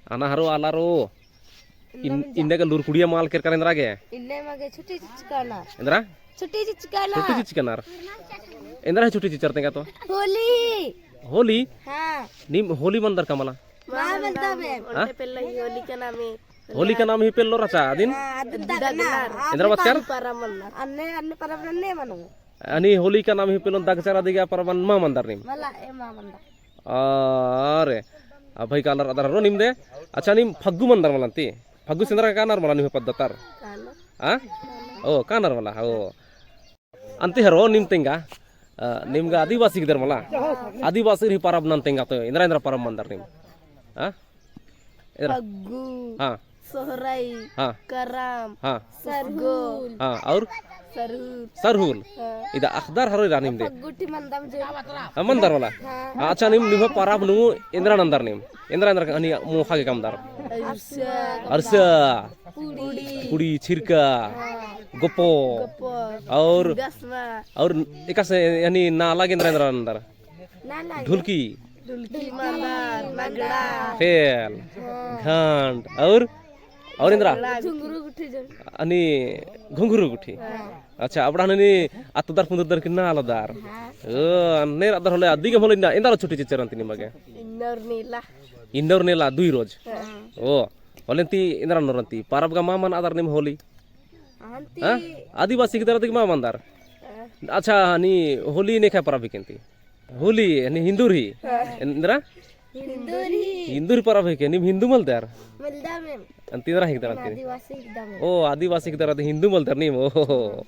Ana haro alaro. Inda ke lur kudia mal ker kalendra ge. इन्ने मगे छुट्टी चिचकाना Indra? छुट्टी चिचकाना Chutti chichkanar. Indra chutti chichar tenga to. Holi Holi? हाँ Nim holi mandar kamala. माँ बनता है हाँ? पहले होली का नाम है Holi ka naam hi pello racha adin. Indra batkar? अन्ने अन्ने परम ने मनो Ani holi ka naam hi pello dagchara diga paraban ma mandar nim. मला ए माँ बनता Are. Abhai kalar adar ro nim de. Acha nim phaggu mandar malanti. Phaggu sindra ka kanar malani paddatar. कानो Ah? Oh, kanar mala. Oh. Anti haro nim tenga. Nimga adivasi gidar mala. Adivasi hi parab nan tenga to. Indra parab mandar nim. Ah? Indra. पग्गू हाँ सोहराई हाँ करम हाँ सरगुल हाँ और सरहूल सरहुल इदा अखदार हरो इदा निम दे पग्गुटी मंदम जो मंदार वाला अच्छा निम निम पाराब नु इंद्रा नंदर निम इंद्रा अंदर अनि मुखा के कामदार अरसा पुड़ी छिरका गोपो और गसमा और एका से यानी नाला के इंद्रा अंदर नाला ढुलकी ढुलकी मंदार नगड़ा फेल घंट और इंद्रा झुंगरू गुठी जो अनि घुंघरू गुठी अच्छा abra hani atudar pundar kinna aladar ne adar hole adiga hole inda indara chutti chicharan tini mage indor nela dui roj oh holenti indra noranti parab ga maman adar nim holi ha adivasi ki darati ma mandar acha hani holi ne kha parab kenti holi hani hinduri indra hinduri parab ke nim hindu maldar मिलदा में antidra hik darati आदिवासी एकदम oh adivasi ki darati hindu maldar nim oh